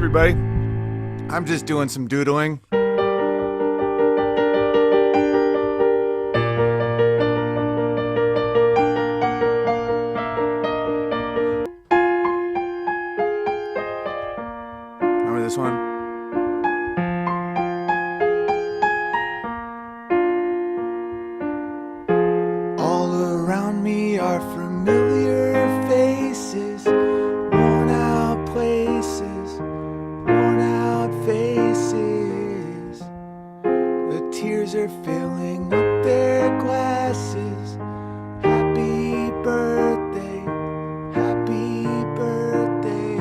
everybody. I'm just doing some doodling. Remember this one? All around me are familiar faces, worn out places, worn out faces. The tears are filling up their glasses. Happy birthday, happy birthday.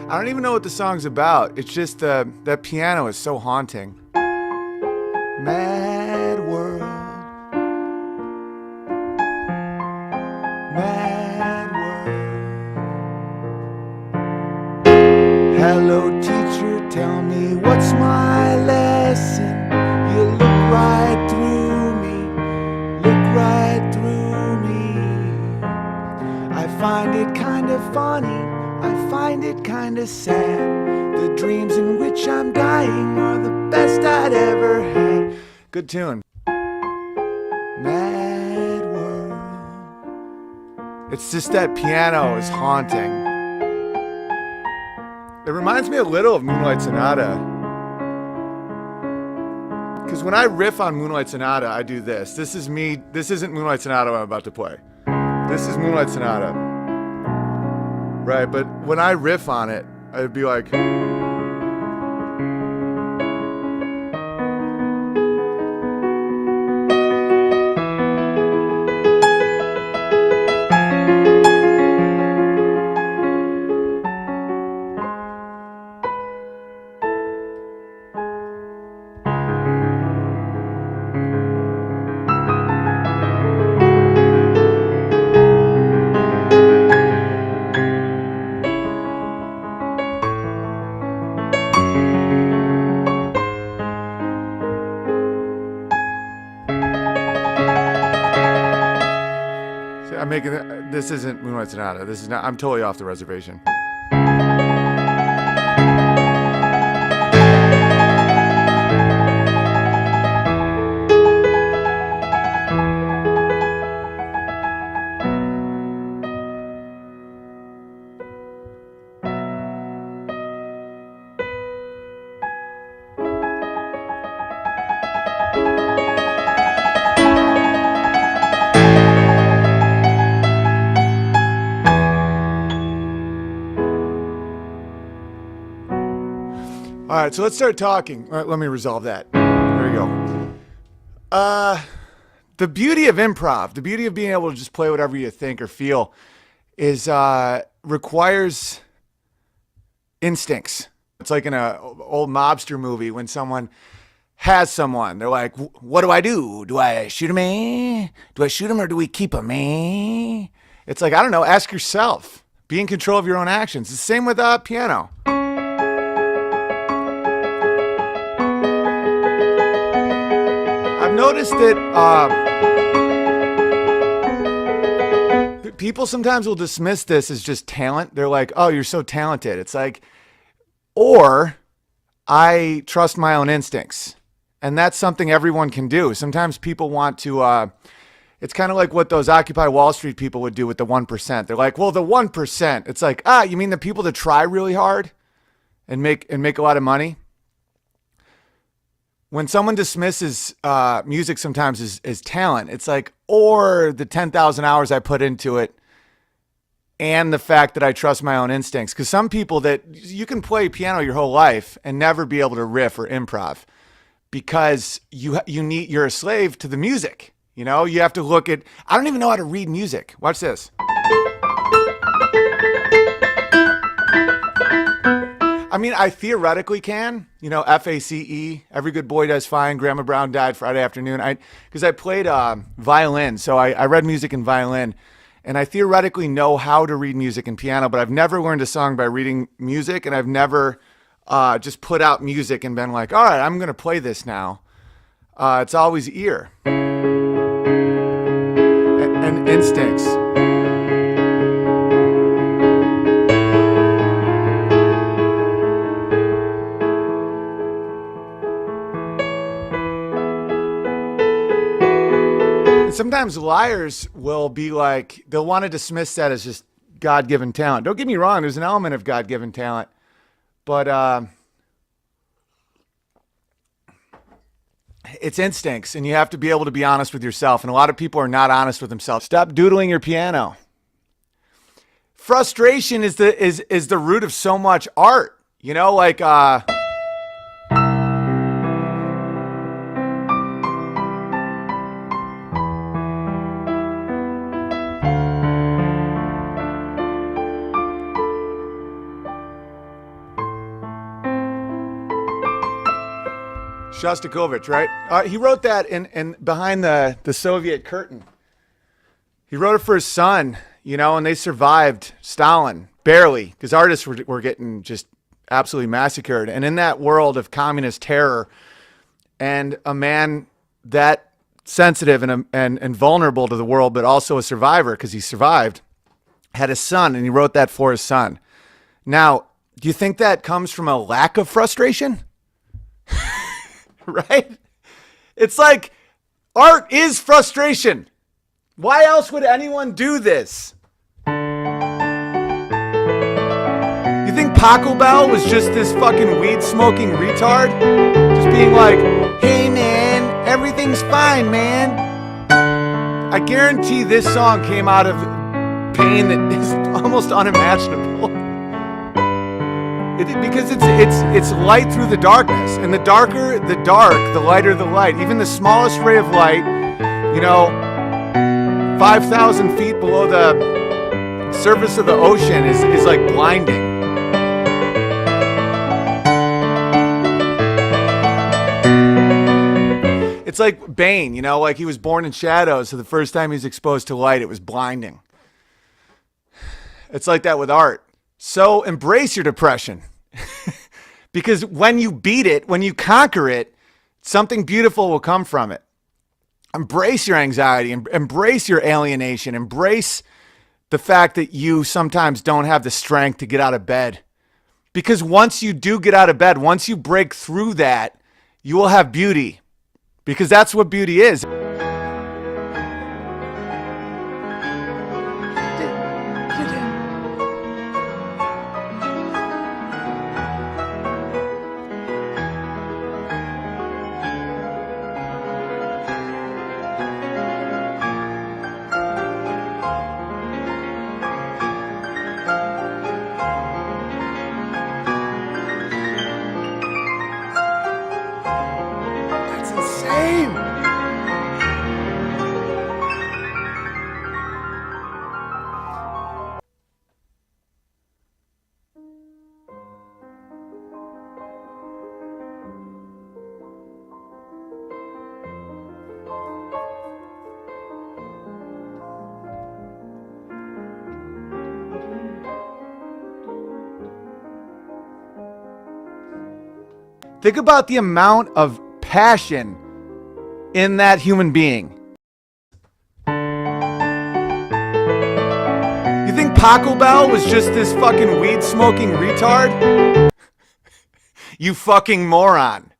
I don't even know what the song's about. It's just that piano is so haunting. Mad world. Mad world. Hello teacher, tell me what's my lesson. You look right through me, look right through me. I find it kind of funny, I find it kind of sad. The dreams in which I'm dying are the best I'd ever had. Good tune. Mad world. It's just that piano is haunting. It reminds me a little of Moonlight Sonata. Because when I riff on Moonlight Sonata, I do this. This is me. This isn't Moonlight Sonata I'm about to play. This is Moonlight Sonata. Right, but when I riff on it, I'd be like... I'm making this isn't Moonlight Sonata. This is not. I'm totally off the reservation. All right, so let's start talking. All right, let me resolve that. There we go. The beauty of improv, the beauty of being able to just play whatever you think or feel is requires instincts. It's like in an old mobster movie when someone has someone. They're like, what do I do? Do I shoot him? Do I shoot him or do we keep him? It's like, I don't know, ask yourself. Be in control of your own actions. It's the same with piano. I've noticed that people sometimes will dismiss this as just talent. They're like, oh, you're so talented. It's like, or I trust my own instincts. And that's something everyone can do. Sometimes people want to, it's kind of like what those Occupy Wall Street people would do with the 1%. They're like, well, the 1%. It's like, you mean the people that try really hard and make a lot of money? When someone dismisses music sometimes as talent, it's like, or the 10,000 hours I put into it and the fact that I trust my own instincts. Because some people that you can play piano your whole life and never be able to riff or improv because you're a slave to the music. You know, you have to look at, I don't even know how to read music. Watch this. I mean, I theoretically can, you know, FACE, every good boy does fine, Grandma Brown died Friday afternoon. Because I played violin, so I read music in violin, and I theoretically know how to read music in piano, but I've never learned a song by reading music, and I've never just put out music and been like, all right, I'm going to play this now. It's always ear and instincts. And sometimes liars will be like, they'll want to dismiss that as just God-given talent. Don't get me wrong, there's an element of God-given talent. But it's instincts, and you have to be able to be honest with yourself. And a lot of people are not honest with themselves. Stop doodling your piano. Frustration is the root of so much art. You know, like Shostakovich, right? He wrote that in behind the Soviet curtain. He wrote it for his son, you know, and they survived Stalin, barely, because artists were getting just absolutely massacred. And in that world of communist terror, and a man that sensitive and vulnerable to the world, but also a survivor because he survived, had a son, and he wrote that for his son. Now, do you think that comes from a lack of frustration? Right? It's like art is frustration. Why else would anyone do this? You think Paco Bell was just this fucking weed smoking retard? Just being like, hey man, everything's fine, man. I guarantee this song came out of pain that is almost unimaginable. Because it's light through the darkness, and the darker the dark, the lighter the light. Even the smallest ray of light, you know, 5,000 feet below the surface of the ocean is like blinding. It's like Bane, you know, like he was born in shadows, so the first time he was exposed to light, it was blinding. It's like that with art. So embrace your depression. Because when you beat it, when you conquer it, something beautiful will come from it. Embrace your anxiety, embrace your alienation, embrace the fact that you sometimes don't have the strength to get out of bed. Because once you do get out of bed, once you break through that, you will have beauty. Because that's what beauty is. Think about the amount of passion in that human being. You think Paco Bell was just this fucking weed smoking retard? You fucking moron.